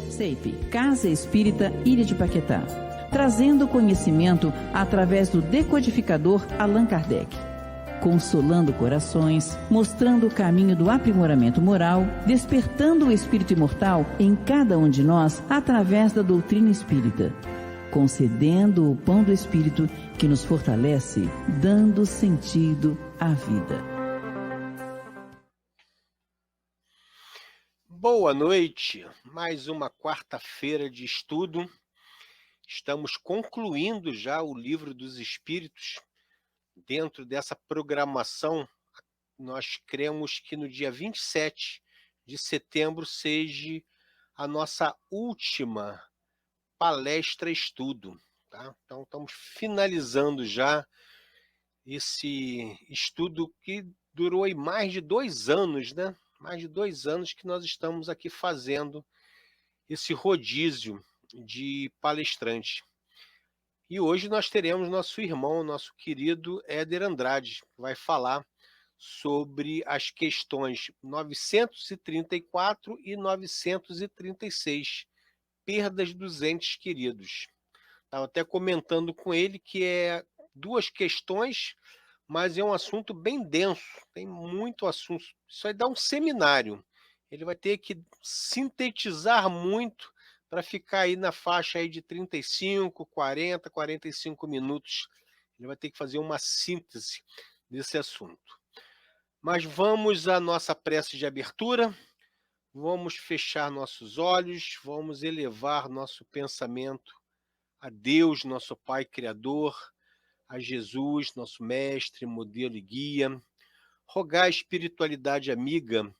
CEIP, Casa Espírita Ilha de Paquetá, trazendo conhecimento através do decodificador Allan Kardec, consolando corações, mostrando o caminho do aprimoramento moral, despertando o espírito imortal em cada um de nós através da doutrina espírita, concedendo o pão do espírito que nos fortalece, dando sentido à vida. Boa noite, mais uma quarta-feira de estudo. Estamos concluindo já o Livro dos Espíritos. Dentro dessa programação, nós cremos que no dia 27 de setembro seja a nossa última palestra-estudo. Tá? Então, estamos finalizando já esse estudo que durou aí mais de 2 anos, né? Mais de 2 anos que nós estamos aqui fazendo esse rodízio de palestrantes. E hoje nós teremos nosso irmão, nosso querido Éder Andrade, que vai falar sobre as questões 934 e 936, perdas dos entes queridos. Estava até comentando com ele que é 2 questões, mas é um assunto bem denso, tem muito assunto. Isso aí dá um seminário. Ele vai ter que sintetizar muito para ficar aí na faixa aí de 35, 40, 45 minutos. Ele vai ter que fazer uma síntese desse assunto. Mas vamos à nossa prece de abertura, vamos fechar nossos olhos, vamos elevar nosso pensamento a Deus, nosso Pai Criador, a Jesus, nosso mestre, modelo e guia, rogar a espiritualidade amiga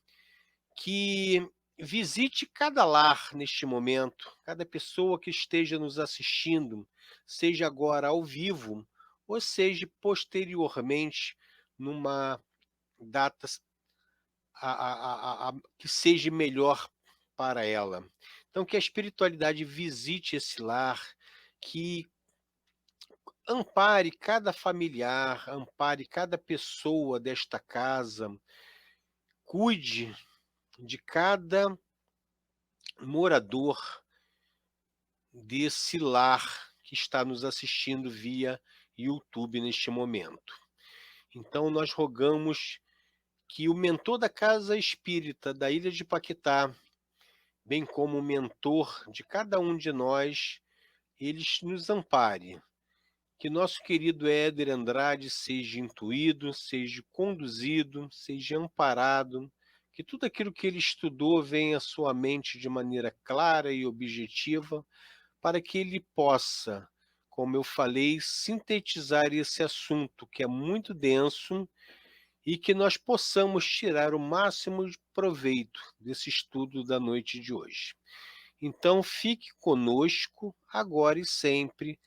que visite cada lar neste momento, cada pessoa que esteja nos assistindo, seja agora ao vivo, ou seja posteriormente, numa data que seja melhor para ela. Então, que a espiritualidade visite esse lar, que ampare cada familiar, ampare cada pessoa desta casa, cuide de cada morador desse lar que está nos assistindo via YouTube neste momento. Então, nós rogamos que o mentor da Casa Espírita da Ilha de Paquetá, bem como o mentor de cada um de nós, eles nos ampare. Que nosso querido Éder Andrade seja intuído, seja conduzido, seja amparado, que tudo aquilo que ele estudou venha à sua mente de maneira clara e objetiva, para que ele possa, como eu falei, sintetizar esse assunto que é muito denso e que nós possamos tirar o máximo de proveito desse estudo da noite de hoje. Então, fique conosco agora e sempre,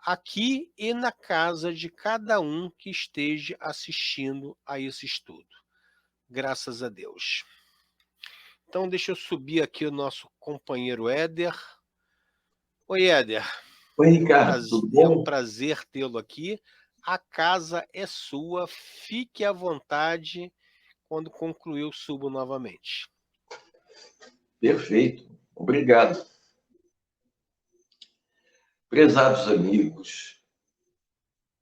aqui e na casa de cada um que esteja assistindo a esse estudo. Graças a Deus. Então, deixa eu subir aqui o nosso companheiro Éder. Oi, Éder. Oi, Ricardo, tudo bom? É um prazer tê-lo aqui. A casa é sua, fique à vontade. Quando concluir, eu subo novamente. Perfeito, obrigado. Prezados amigos,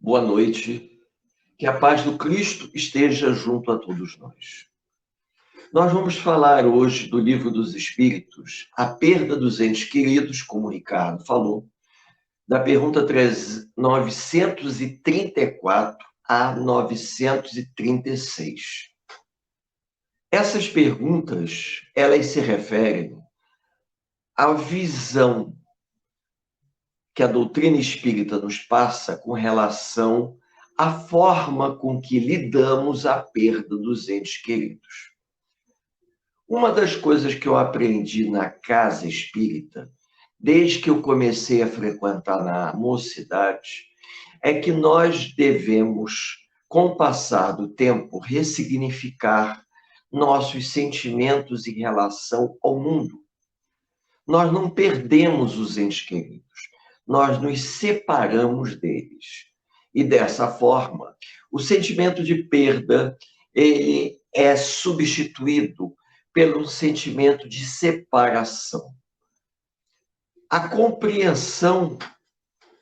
boa noite, que a paz do Cristo esteja junto a todos nós. Nós vamos falar hoje do Livro dos Espíritos, a perda dos entes queridos, como o Ricardo falou, da pergunta 934 a 936. Essas perguntas, elas se referem à visão que a doutrina espírita nos passa com relação à forma com que lidamos a perda dos entes queridos. Uma das coisas que eu aprendi na casa espírita, desde que eu comecei a frequentar na mocidade, é que nós devemos, com o passar do tempo, ressignificar nossos sentimentos em relação ao mundo. Nós não perdemos os entes queridos, nós nos separamos deles. E dessa forma, o sentimento de perda ele é substituído pelo sentimento de separação. A compreensão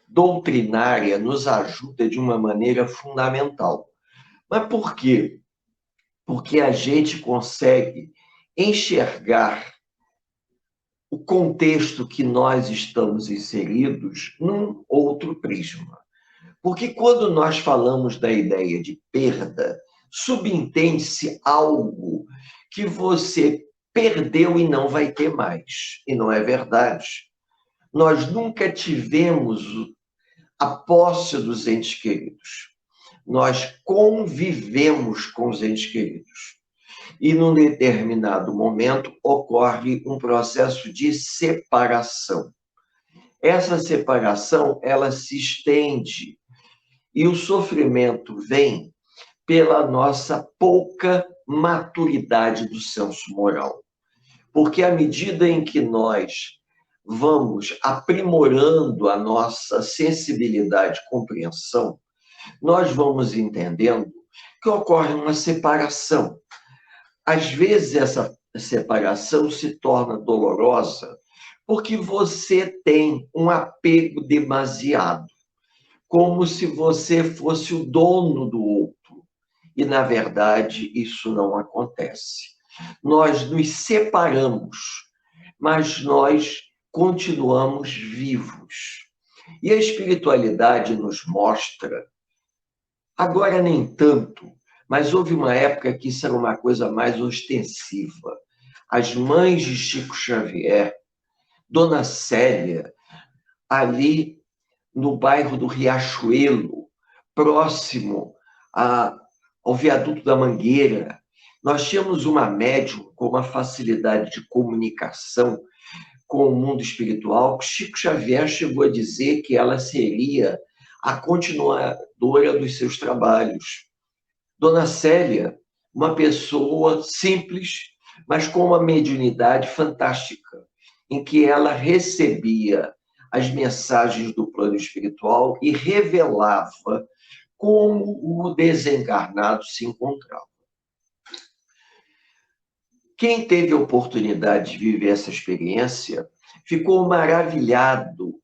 doutrinária nos ajuda de uma maneira fundamental. Mas por quê? Porque a gente consegue enxergar o contexto que nós estamos inseridos num outro prisma. Porque quando nós falamos da ideia de perda, subentende-se algo que você perdeu e não vai ter mais. E não é verdade. Nós nunca tivemos a posse dos entes queridos. Nós convivemos com os entes queridos. E, num determinado momento, ocorre um processo de separação. Essa separação, ela se estende e o sofrimento vem pela nossa pouca maturidade do senso moral. Porque à medida em que nós vamos aprimorando a nossa sensibilidade e compreensão, nós vamos entendendo que ocorre uma separação. Às vezes, essa separação se torna dolorosa porque você tem um apego demasiado, como se você fosse o dono do outro. E, na verdade, isso não acontece. Nós nos separamos, mas nós continuamos vivos. E a espiritualidade nos mostra, agora nem tanto, mas houve uma época que isso era uma coisa mais ostensiva. As mães de Chico Xavier, Dona Célia, ali no bairro do Riachuelo, próximo ao viaduto da Mangueira, nós tínhamos uma médium com uma facilidade de comunicação com o mundo espiritual, que Chico Xavier chegou a dizer que ela seria a continuadora dos seus trabalhos. Dona Célia, uma pessoa simples, mas com uma mediunidade fantástica, em que ela recebia as mensagens do plano espiritual e revelava como o desencarnado se encontrava. Quem teve a oportunidade de viver essa experiência ficou maravilhado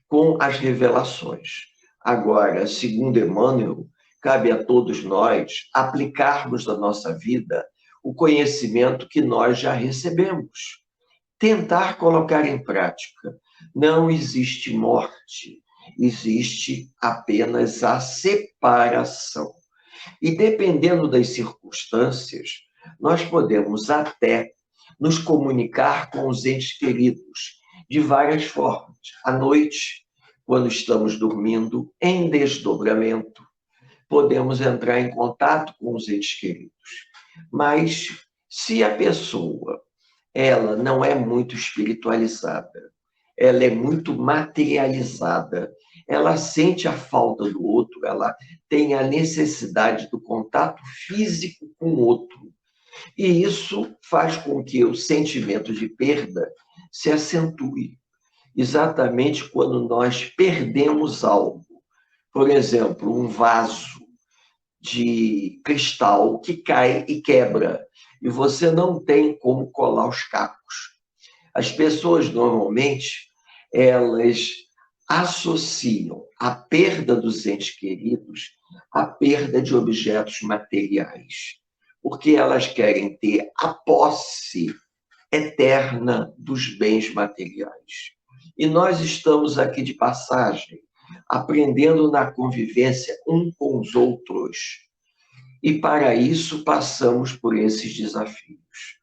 com as revelações. Agora, segundo Emmanuel, cabe a todos nós aplicarmos na nossa vida o conhecimento que nós já recebemos. Tentar colocar em prática. Não existe morte, existe apenas a separação. E dependendo das circunstâncias, nós podemos até nos comunicar com os entes queridos de várias formas. À noite, quando estamos dormindo, em desdobramento, podemos entrar em contato com os entes queridos. Mas se a pessoa ela não é muito espiritualizada, ela é muito materializada, ela sente a falta do outro, ela tem a necessidade do contato físico com o outro. E isso faz com que o sentimento de perda se acentue, exatamente quando nós perdemos algo. Por exemplo, um vaso de cristal que cai e quebra, e você não tem como colar os cacos. As pessoas, normalmente, elas associam a perda dos entes queridos à perda de objetos materiais, porque elas querem ter a posse eterna dos bens materiais. E nós estamos aqui de passagem, aprendendo na convivência um com os outros. E para isso passamos por esses desafios.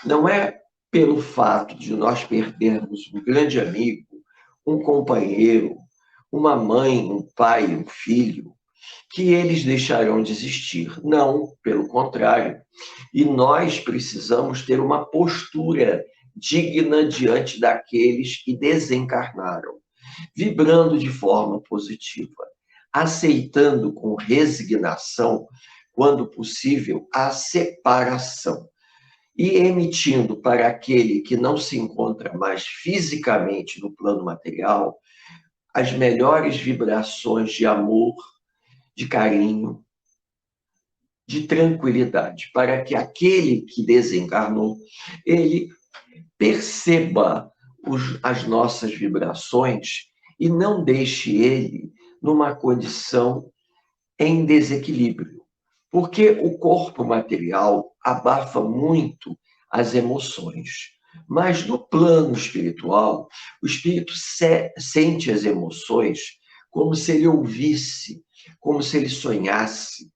Não é pelo fato de nós perdermos um grande amigo, um companheiro, uma mãe, um pai, um filho, que eles deixarão de existir. Não, pelo contrário. E nós precisamos ter uma postura digna diante daqueles que desencarnaram, vibrando de forma positiva, aceitando com resignação, quando possível, a separação e emitindo para aquele que não se encontra mais fisicamente no plano material as melhores vibrações de amor, de carinho, de tranquilidade, para que aquele que desencarnou, ele perceba as nossas vibrações e não deixe ele numa condição em desequilíbrio. Porque o corpo material abafa muito as emoções. Mas no plano espiritual, o espírito sente as emoções como se ele ouvisse, como se ele sonhasse,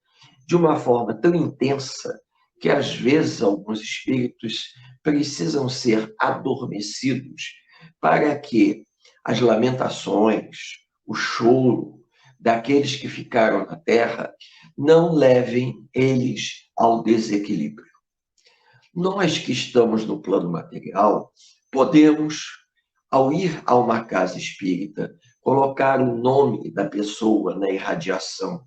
de uma forma tão intensa que às vezes alguns espíritos precisam ser adormecidos para que as lamentações, o choro daqueles que ficaram na Terra não levem eles ao desequilíbrio. Nós que estamos no plano material, podemos, ao ir a uma casa espírita, colocar o nome da pessoa na irradiação,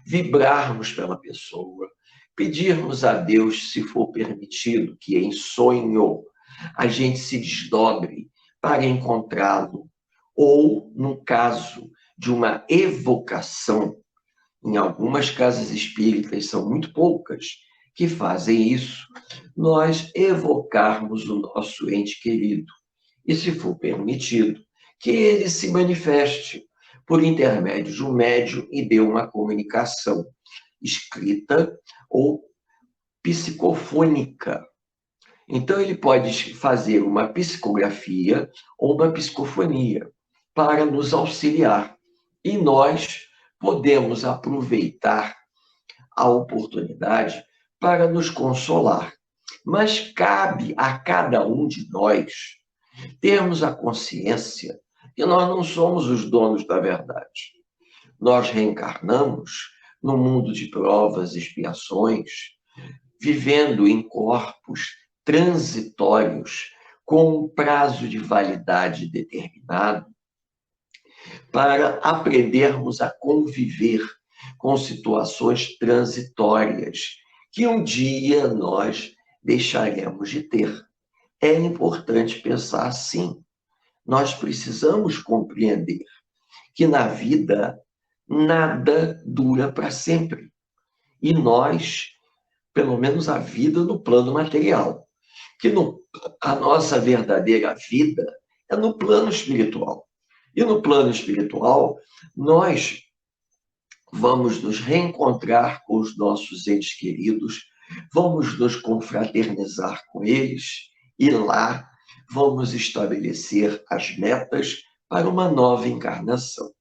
vibrarmos pela pessoa, pedirmos a Deus, se for permitido, que em sonho a gente se desdobre para encontrá-lo, ou, no caso de uma evocação, em algumas casas espíritas, são muito poucas que fazem isso, nós evocarmos o nosso ente querido. E, se for permitido, que ele se manifeste por intermédio de um médium e dê uma comunicação escrita ou psicofônica. Então, ele pode fazer uma psicografia ou uma psicofonia para nos auxiliar. E nós podemos aproveitar a oportunidade para nos consolar. Mas cabe a cada um de nós termos a consciência que nós não somos os donos da verdade. Nós reencarnamos no mundo de provas e expiações, vivendo em corpos transitórios com um prazo de validade determinado, para aprendermos a conviver com situações transitórias que um dia nós deixaremos de ter. É importante pensar assim. Nós precisamos compreender que na vida nada dura para sempre. E nós, pelo menos a vida no plano material, que a nossa verdadeira vida é no plano espiritual. E no plano espiritual, nós vamos nos reencontrar com os nossos entes queridos, vamos nos confraternizar com eles e lá vamos estabelecer as metas para uma nova encarnação.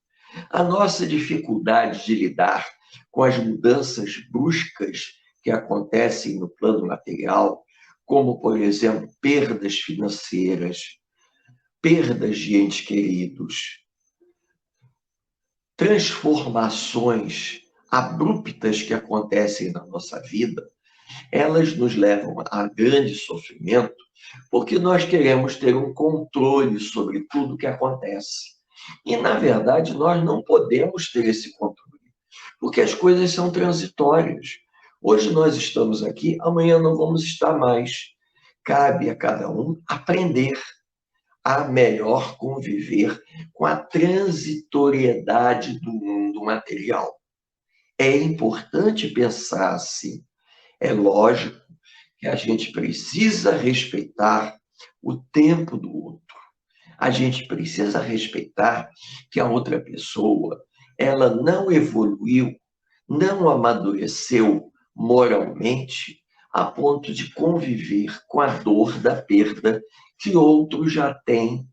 A nossa dificuldade de lidar com as mudanças bruscas que acontecem no plano material, como, por exemplo, perdas financeiras, perdas de entes queridos, transformações abruptas que acontecem na nossa vida, elas nos levam a grande sofrimento, porque nós queremos ter um controle sobre tudo que acontece. E, na verdade, nós não podemos ter esse controle, porque as coisas são transitórias. Hoje nós estamos aqui, amanhã não vamos estar mais. Cabe a cada um aprender a melhor conviver com a transitoriedade do mundo material. É importante pensar assim. É lógico que a gente precisa respeitar o tempo do outro. A gente precisa respeitar que a outra pessoa, ela não evoluiu, não amadureceu moralmente a ponto de conviver com a dor da perda que outro já tem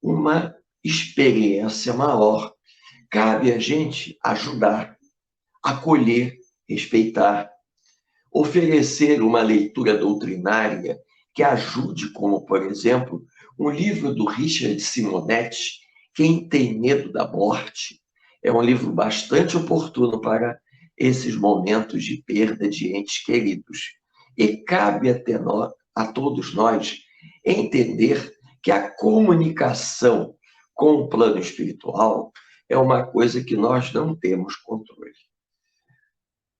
uma experiência maior. Cabe a gente ajudar, acolher, respeitar, oferecer uma leitura doutrinária que ajude, como, por exemplo, um livro do Richard Simonetti, Quem Tem Medo da Morte. É um livro bastante oportuno para esses momentos de perda de entes queridos. E cabe a todos nós entender que a comunicação com o plano espiritual é uma coisa que nós não temos controle.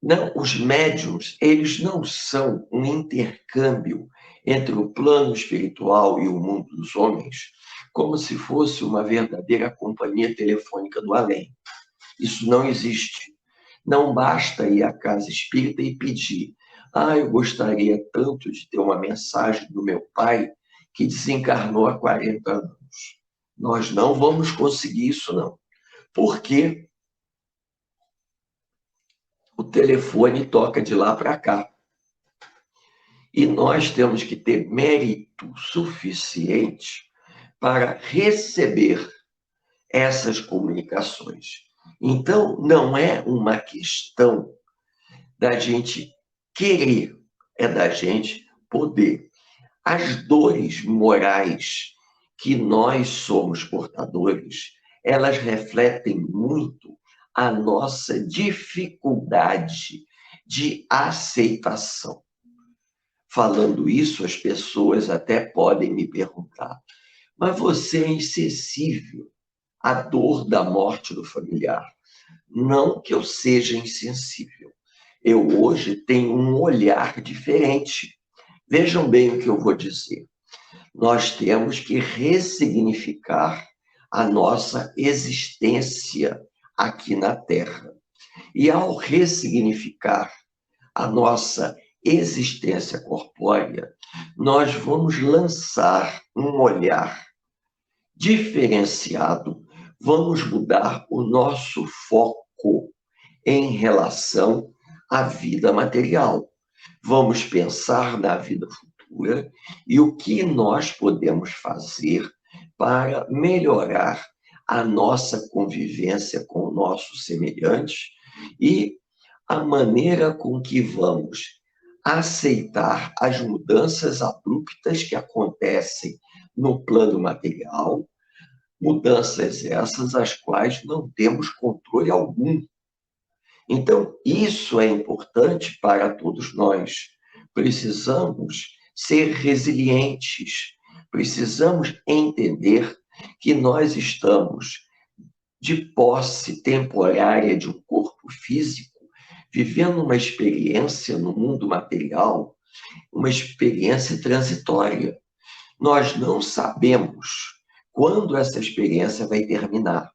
Não, os médiuns, eles não são um intercâmbio entre o plano espiritual e o mundo dos homens, como se fosse uma verdadeira companhia telefônica do além. Isso não existe. Não basta ir à casa espírita e pedir: eu gostaria tanto de ter uma mensagem do meu pai que desencarnou há 40 anos. Nós não vamos conseguir isso, não. Porque o telefone toca de lá para cá. E nós temos que ter mérito suficiente para receber essas comunicações. Então, não é uma questão da gente querer, é da gente poder. As dores morais que nós somos portadores, elas refletem muito a nossa dificuldade de aceitação. Falando isso, as pessoas até podem me perguntar, mas você é insensível à dor da morte do familiar. Não que eu seja insensível. Eu hoje tenho um olhar diferente. Vejam bem o que eu vou dizer. Nós temos que ressignificar a nossa existência aqui na Terra. E ao ressignificar a nossa existência corpórea, nós vamos lançar um olhar diferenciado, vamos mudar o nosso foco em relação à vida material. Vamos pensar na vida futura e o que nós podemos fazer para melhorar a nossa convivência com o nosso semelhante e a maneira com que vamos aceitar as mudanças abruptas que acontecem no plano material, mudanças essas às quais não temos controle algum. Então, isso é importante para todos nós. Precisamos ser resilientes, precisamos entender que nós estamos de posse temporária de um corpo físico, vivendo uma experiência no mundo material, uma experiência transitória. Nós não sabemos quando essa experiência vai terminar.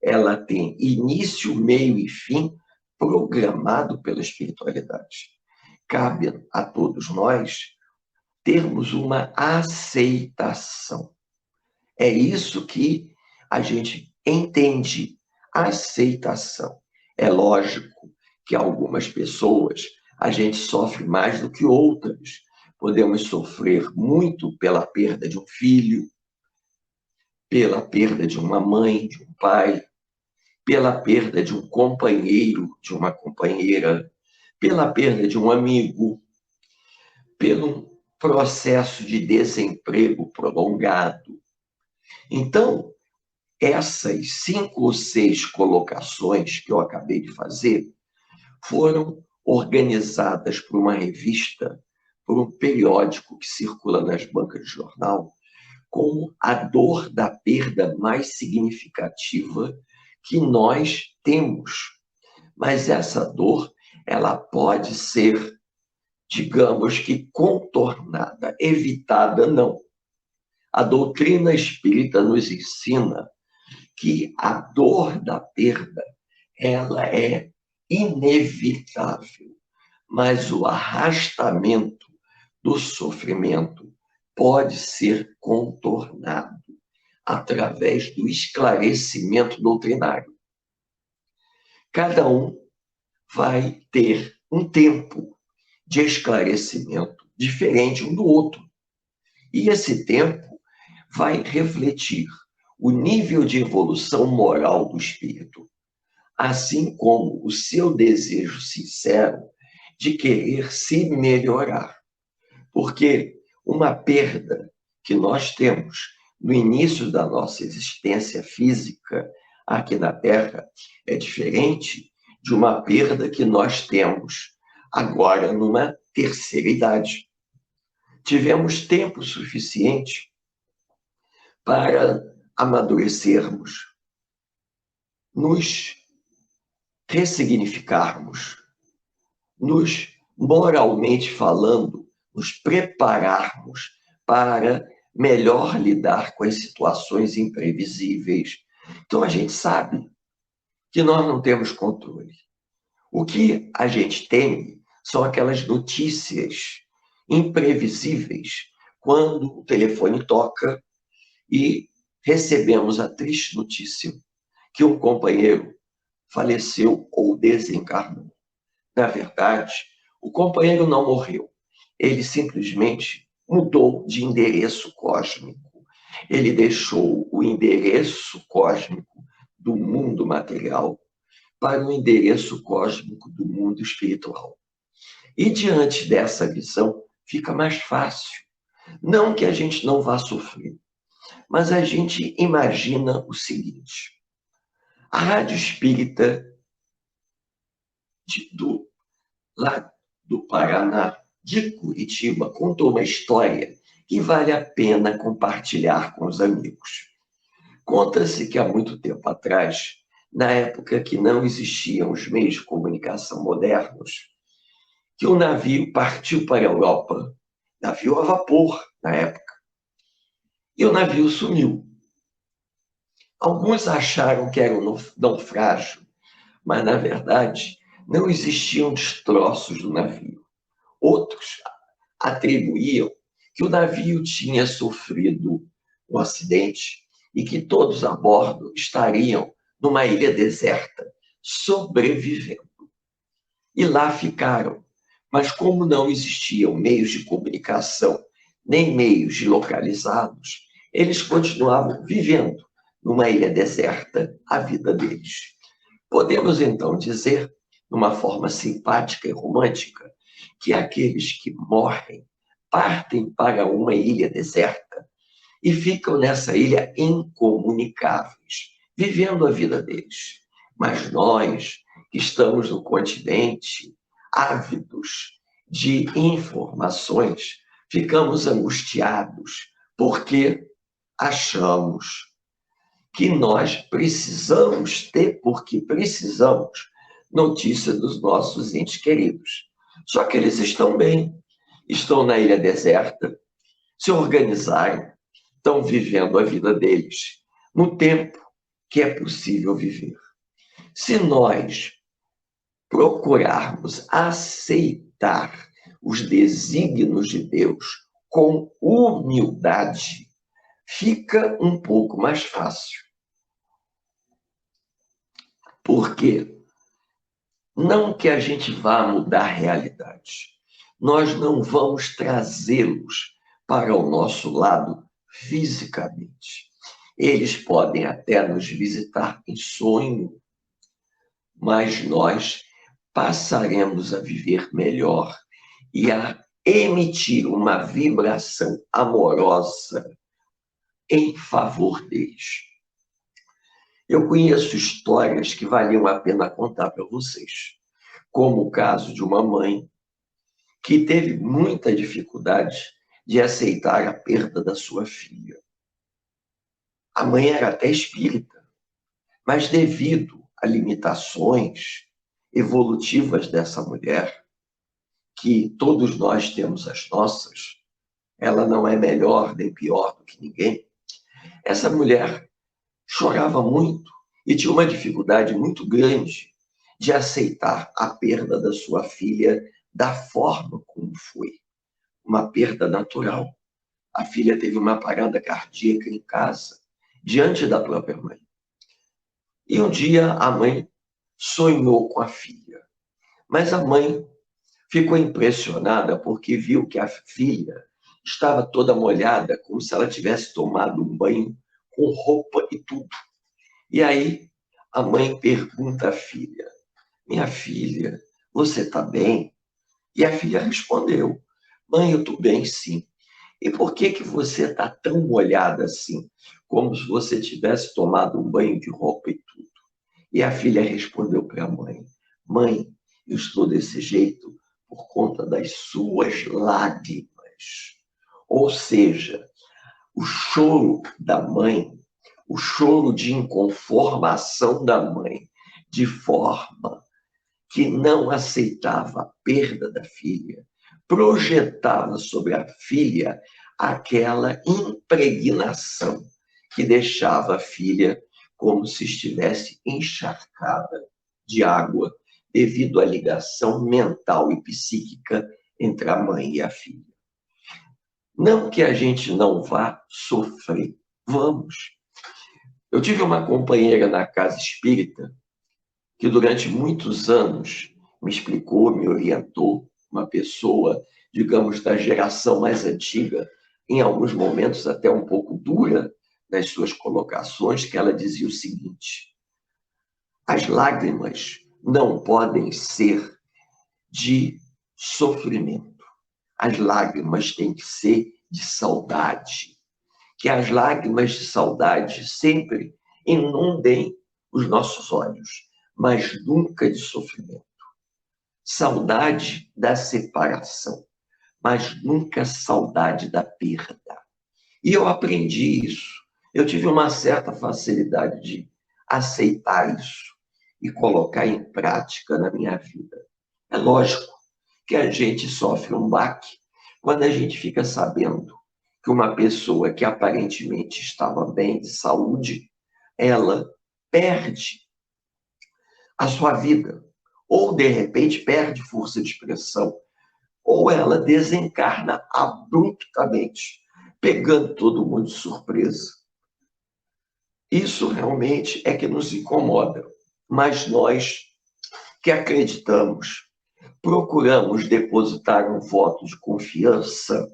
Ela tem início, meio e fim programado pela espiritualidade. Cabe a todos nós termos uma aceitação. É isso que a gente entende, aceitação. É lógico que algumas pessoas a gente sofre mais do que outras. Podemos sofrer muito pela perda de um filho, pela perda de uma mãe, de um pai, pela perda de um companheiro, de uma companheira, pela perda de um amigo, pelo processo de desemprego prolongado. Então, essas 5 ou 6 colocações que eu acabei de fazer foram organizadas por uma revista, por um periódico que circula nas bancas de jornal, como a dor da perda mais significativa que nós temos. Mas essa dor, ela pode ser, digamos que, contornada, evitada, não. A doutrina espírita nos ensina que a dor da perda, ela é inevitável, mas o arrastamento do sofrimento pode ser contornado através do esclarecimento doutrinário. Cada um vai ter um tempo de esclarecimento diferente um do outro. E esse tempo vai refletir o nível de evolução moral do espírito, assim como o seu desejo sincero de querer se melhorar. Porque uma perda que nós temos no início da nossa existência física aqui na Terra é diferente de uma perda que nós temos agora numa terceira idade. Tivemos tempo suficiente para amadurecermos, nos ressignificarmos, nos moralmente falando, nos prepararmos para melhor lidar com as situações imprevisíveis. Então, a gente sabe que nós não temos controle. O que a gente teme são aquelas notícias imprevisíveis, quando o telefone toca e recebemos a triste notícia que um companheiro faleceu ou desencarnou. Na verdade, o companheiro não morreu. Ele simplesmente mudou de endereço cósmico. Ele deixou o endereço cósmico do mundo material para o endereço cósmico do mundo espiritual. E diante dessa visão, fica mais fácil. Não que a gente não vá sofrer, mas a gente imagina o seguinte: a Rádio Espírita lá do Paraná, de Curitiba, contou uma história que vale a pena compartilhar com os amigos. Conta-se que há muito tempo atrás, na época que não existiam os meios de comunicação modernos, que um navio partiu para a Europa, navio a vapor na época, e o navio sumiu. Alguns acharam que era um naufrágio, mas na verdade não existiam destroços do navio. Outros atribuíam que o navio tinha sofrido um acidente e que todos a bordo estariam numa ilha deserta, sobrevivendo. E lá ficaram. Mas como não existiam meios de comunicação, nem meios de localizados, eles continuavam vivendo numa ilha deserta a vida deles. Podemos então dizer, numa forma simpática e romântica, que aqueles que morrem partem para uma ilha deserta e ficam nessa ilha incomunicáveis, vivendo a vida deles. Mas nós, que estamos no continente, ávidos de informações, ficamos angustiados porque achamos que nós precisamos ter, porque precisamos, notícia dos nossos entes queridos. Só que eles estão bem, estão na ilha deserta, se organizaram, estão vivendo a vida deles no tempo que é possível viver. Se nós procurarmos aceitar os desígnios de Deus com humildade, fica um pouco mais fácil. Porque não que a gente vá mudar a realidade, nós não vamos trazê-los para o nosso lado fisicamente. Eles podem até nos visitar em sonho, mas nós passaremos a viver melhor e a emitir uma vibração amorosa em favor deles. Eu conheço histórias que valiam a pena contar para vocês, como o caso de uma mãe que teve muita dificuldade de aceitar a perda da sua filha. A mãe era até espírita, mas devido a limitações evolutivas dessa mulher, que todos nós temos as nossas, ela não é melhor nem pior do que ninguém, essa mulher chorava muito e tinha uma dificuldade muito grande de aceitar a perda da sua filha da forma como foi. Uma perda natural. A filha teve uma parada cardíaca em casa, diante da própria mãe. E um dia a mãe sonhou com a filha. Mas a mãe ficou impressionada porque viu que a filha estava toda molhada, como se ela tivesse tomado um banho com roupa e tudo. E aí a mãe pergunta à filha: minha filha, você está bem? E a filha respondeu: mãe, eu estou bem, sim. E por que você está tão molhada assim, como se você tivesse tomado um banho de roupa e tudo? E a filha respondeu para a mãe: mãe, eu estou desse jeito por conta das suas lágrimas. Ou seja, o choro da mãe, o choro de inconformação da mãe, de forma que não aceitava a perda da filha, projetava sobre a filha aquela impregnação que deixava a filha como se estivesse encharcada de água devido à ligação mental e psíquica entre a mãe e a filha. Não que a gente não vá sofrer, vamos. Eu tive uma companheira na casa espírita que durante muitos anos me explicou, me orientou, uma pessoa, digamos, da geração mais antiga, em alguns momentos até um pouco dura nas suas colocações, que ela dizia o seguinte: as lágrimas não podem ser de sofrimento. As lágrimas têm que ser de saudade. Que as lágrimas de saudade sempre inundem os nossos olhos, mas nunca de sofrimento. Saudade da separação, mas nunca saudade da perda. E eu aprendi isso. Eu tive uma certa facilidade de aceitar isso e colocar em prática na minha vida. É lógico que a gente sofre um baque quando a gente fica sabendo que uma pessoa que aparentemente estava bem de saúde, ela perde a sua vida, ou de repente perde força de expressão, ou ela desencarna abruptamente, pegando todo mundo de surpresa. Isso realmente é que nos incomoda, mas nós que acreditamos, procuramos depositar um voto de confiança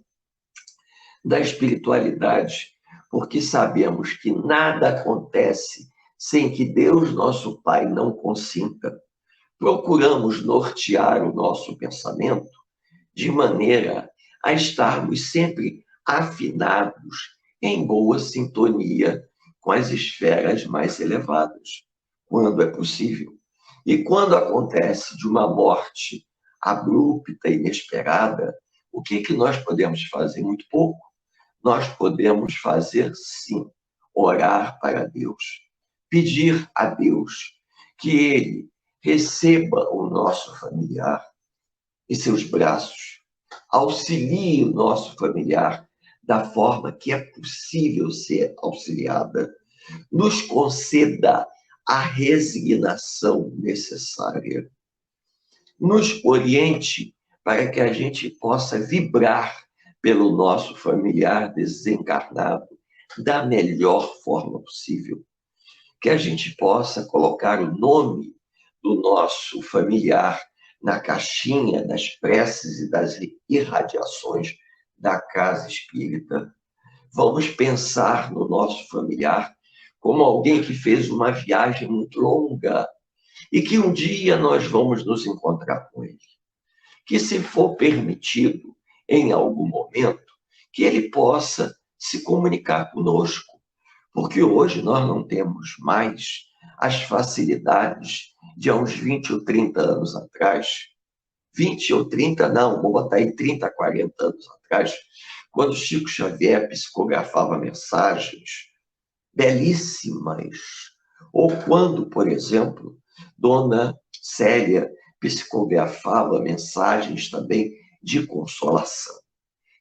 da espiritualidade, porque sabemos que nada acontece sem que Deus, nosso Pai, não consinta. Procuramos nortear o nosso pensamento de maneira a estarmos sempre afinados em boa sintonia com as esferas mais elevadas, quando é possível. E quando acontece de uma morte abrupta, inesperada, o que nós podemos fazer? Muito pouco. Nós podemos fazer, sim, orar para Deus, pedir a Deus que Ele receba o nosso familiar em seus braços, auxilie o nosso familiar da forma que é possível ser auxiliada, nos conceda a resignação necessária, nos oriente para que a gente possa vibrar pelo nosso familiar desencarnado da melhor forma possível, que a gente possa colocar o nome do nosso familiar na caixinha das preces e das irradiações da casa espírita. Vamos pensar no nosso familiar como alguém que fez uma viagem muito longa e que um dia nós vamos nos encontrar com ele. Que, se for permitido, em algum momento, que ele possa se comunicar conosco, porque hoje nós não temos mais as facilidades de há uns 20 ou 30 anos atrás. 20 ou 30, não, vou botar aí 30, 40 anos atrás, quando Chico Xavier psicografava mensagens belíssimas, ou quando, por exemplo, Dona Célia psicografava mensagens também de consolação.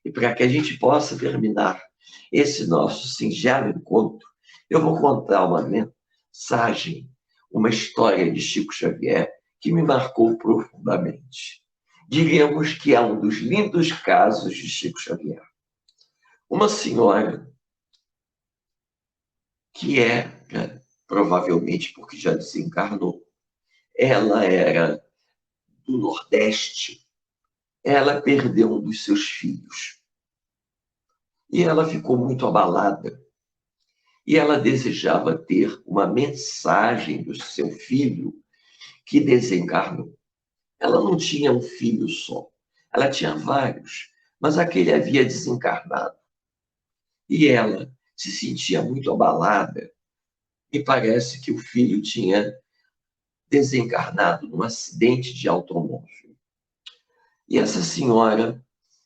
E para que a gente possa terminar esse nosso singelo encontro, eu vou contar uma mensagem, uma história de Chico Xavier que me marcou profundamente. Diríamos que é um dos lindos casos de Chico Xavier. Uma senhora que provavelmente porque já desencarnou, ela era do Nordeste, ela perdeu um dos seus filhos. E ela ficou muito abalada. E ela desejava ter uma mensagem do seu filho que desencarnou. Ela não tinha um filho só, ela tinha vários, mas aquele havia desencarnado. E ela se sentia muito abalada, e parece que o filho tinha desencarnado num acidente de automóvel. E essa senhora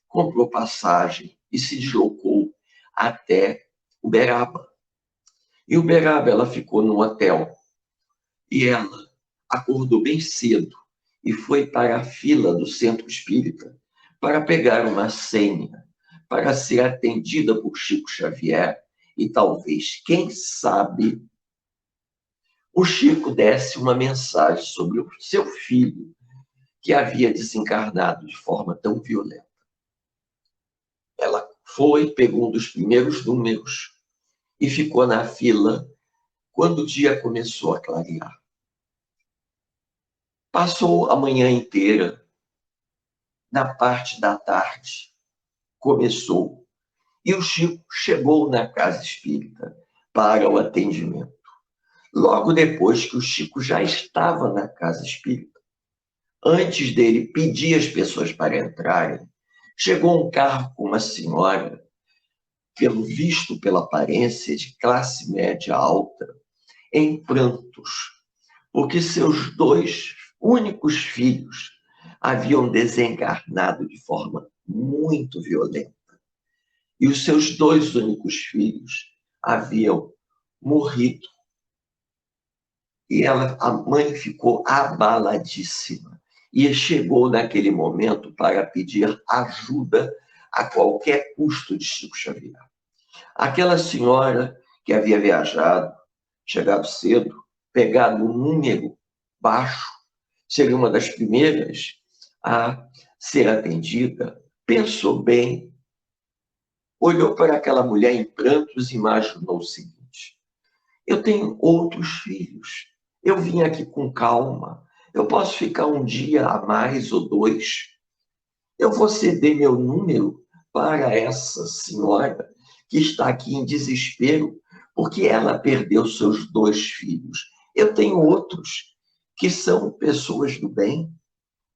comprou passagem e se deslocou até Uberaba. Em Uberaba ela ficou num hotel e ela acordou bem cedo e foi para a fila do centro espírita para pegar uma senha, para ser atendida por Chico Xavier e talvez, quem sabe, o Chico desse uma mensagem sobre o seu filho que havia desencarnado de forma tão violenta. Ela foi, pegou um dos primeiros números e ficou na fila quando o dia começou a clarear. Passou a manhã inteira. Na parte da tarde, começou. E o Chico chegou na casa espírita para o atendimento. Logo depois que o Chico já estava na casa espírita, antes dele pedir às pessoas para entrarem, chegou um carro com uma senhora, pelo visto, pela aparência, de classe média alta, em prantos, porque seus 2 únicos filhos haviam desencarnado de forma muito violenta. E os seus 2 únicos filhos haviam morrido. E a mãe ficou abaladíssima. E chegou naquele momento para pedir ajuda a qualquer custo de Chico Xavier. Aquela senhora que havia viajado, chegado cedo, pegado um número baixo, seria uma das primeiras a ser atendida, pensou bem, olhou para aquela mulher em prantos e imaginou o seguinte: eu tenho outros filhos, eu vim aqui com calma, eu posso ficar um dia a mais ou 2, eu vou ceder meu número para essa senhora que está aqui em desespero porque ela perdeu seus 2 filhos. Eu tenho outros que são pessoas do bem,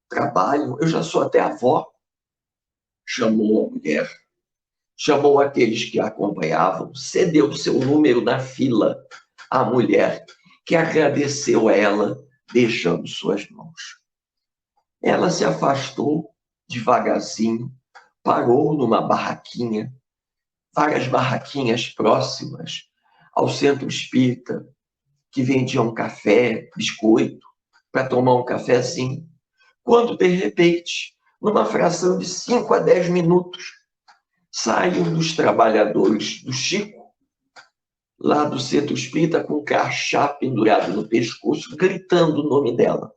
trabalham, eu já sou até avó. Chamou a mulher, chamou aqueles que a acompanhavam, cedeu seu número na fila à mulher, que agradeceu a ela, deixando suas mãos. Ela se afastou devagarzinho, parou numa barraquinha, várias barraquinhas próximas ao centro espírita, que vendiam café, biscoito, para tomar um cafezinho, quando, de repente, numa fração de 5 a 10 minutos, sai um dos trabalhadores do Chico, lá do centro espírita, com um crachá pendurado no pescoço, gritando o nome dela.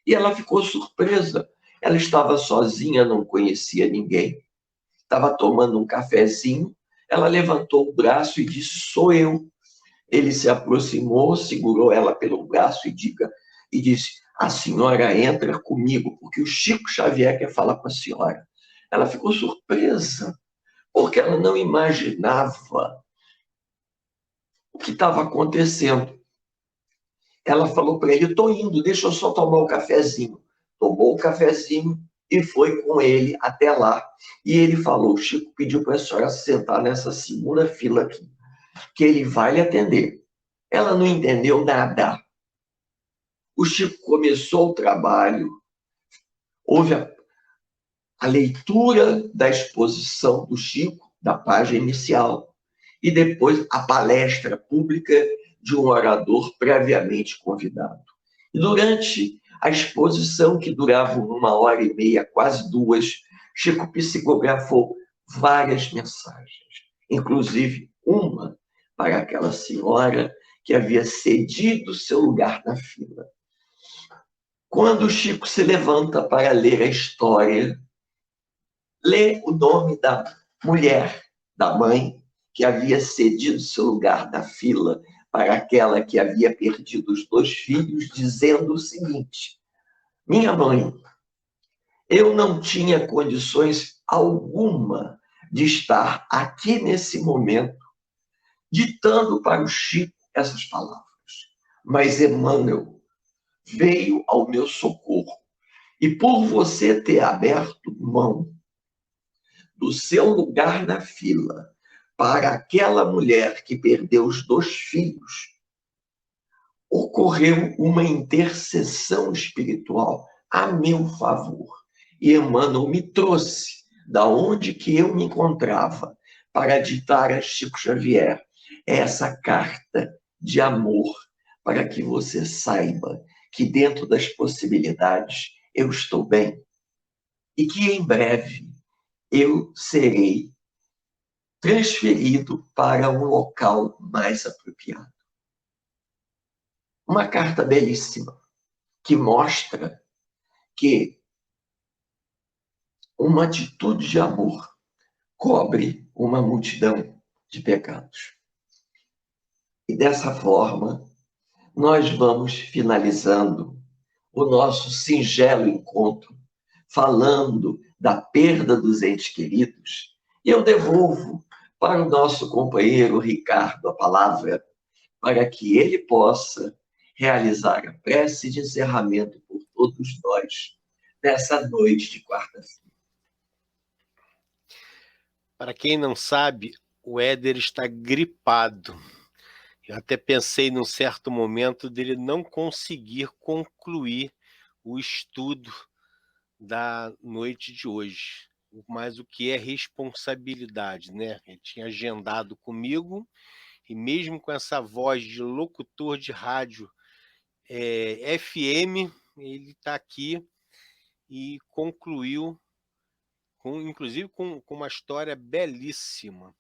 E ela ficou surpresa. Ela estava sozinha, não conhecia ninguém. Estava tomando um cafezinho. Ela levantou o braço e disse: sou eu. Ele se aproximou, segurou ela pelo braço e disse: a senhora entra comigo, porque o Chico Xavier quer falar com a senhora. Ela ficou surpresa, porque ela não imaginava o que estava acontecendo. Ela falou para ele: estou indo, deixa eu só tomar o cafezinho. Tomou o cafezinho e foi com ele até lá. E ele falou: o Chico pediu para a senhora sentar nessa segunda fila aqui, que ele vai lhe atender. Ela não entendeu nada. O Chico começou o trabalho, houve a leitura da exposição do Chico, da página inicial, e depois a palestra pública de um orador previamente convidado. E durante a exposição, que durava 1h30, quase 2, Chico psicografou várias mensagens, inclusive uma para aquela senhora que havia cedido seu lugar na fila. Quando Chico se levanta para ler a história, lê o nome da mulher, da mãe, que havia cedido seu lugar na fila para aquela que havia perdido os 2 filhos, dizendo o seguinte: minha mãe, eu não tinha condições alguma de estar aqui nesse momento ditando para o Chico essas palavras, mas Emmanuel veio ao meu socorro, e por você ter aberto mão do seu lugar na fila para aquela mulher que perdeu os 2 filhos, ocorreu uma intercessão espiritual a meu favor. E Emmanuel me trouxe da onde que eu me encontrava para ditar a Chico Xavier essa carta de amor, para que você saiba que dentro das possibilidades eu estou bem e que em breve eu serei transferido para um local mais apropriado. Uma carta belíssima que mostra que uma atitude de amor cobre uma multidão de pecados. E dessa forma, nós vamos finalizando o nosso singelo encontro, falando da perda dos entes queridos. E eu devolvo para o nosso companheiro Ricardo a palavra, para que ele possa realizar a prece de encerramento por todos nós, nessa noite de quarta-feira. Para quem não sabe, o Éder está gripado. Eu até pensei num certo momento dele não conseguir concluir o estudo da noite de hoje. Mas o que é responsabilidade, né? Ele tinha agendado comigo e mesmo com essa voz de locutor de rádio FM, ele está aqui e concluiu, inclusive com uma história belíssima.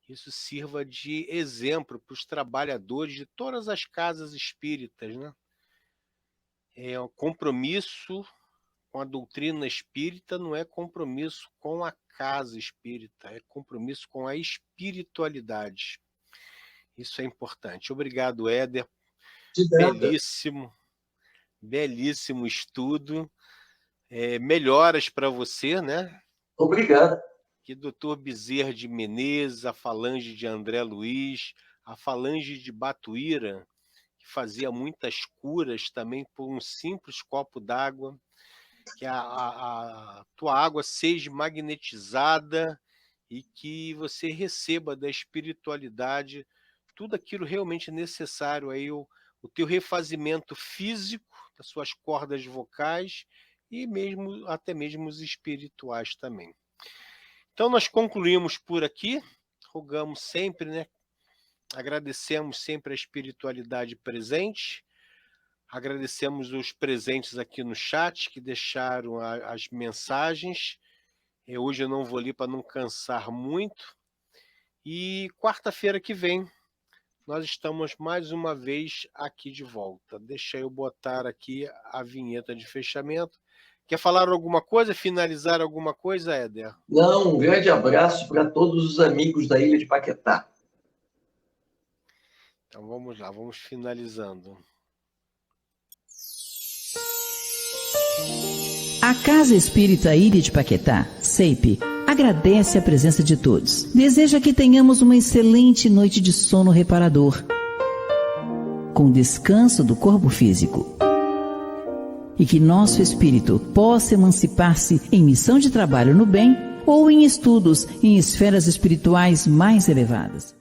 Isso sirva de exemplo para os trabalhadores de todas as casas espíritas, né? O compromisso com a doutrina espírita não é compromisso com a casa espírita, é compromisso com a espiritualidade. Isso é importante. Obrigado, Éder. Belíssimo estudo. Melhoras para você, né? Obrigado. Que Dr. Bezerra de Menezes, a falange de André Luiz, a falange de Batuíra, que fazia muitas curas também por um simples copo d'água, que a tua água seja magnetizada e que você receba da espiritualidade tudo aquilo realmente necessário, aí o teu refazimento físico, das suas cordas vocais e até mesmo os espirituais também. Então, nós concluímos por aqui, rogamos sempre, né? Agradecemos sempre a espiritualidade presente, agradecemos os presentes aqui no chat que deixaram as mensagens. Hoje eu não vou ler para não cansar muito. E quarta-feira que vem, nós estamos mais uma vez aqui de volta. Deixa eu botar aqui a vinheta de fechamento. Quer falar alguma coisa, finalizar alguma coisa, Éder? Não, um grande abraço para todos os amigos da Ilha de Paquetá. Então vamos lá, vamos finalizando. A Casa Espírita Ilha de Paquetá, CEIP, agradece a presença de todos. Deseja que tenhamos uma excelente noite de sono reparador, com descanso do corpo físico. E que nosso espírito possa emancipar-se em missão de trabalho no bem ou em estudos em esferas espirituais mais elevadas.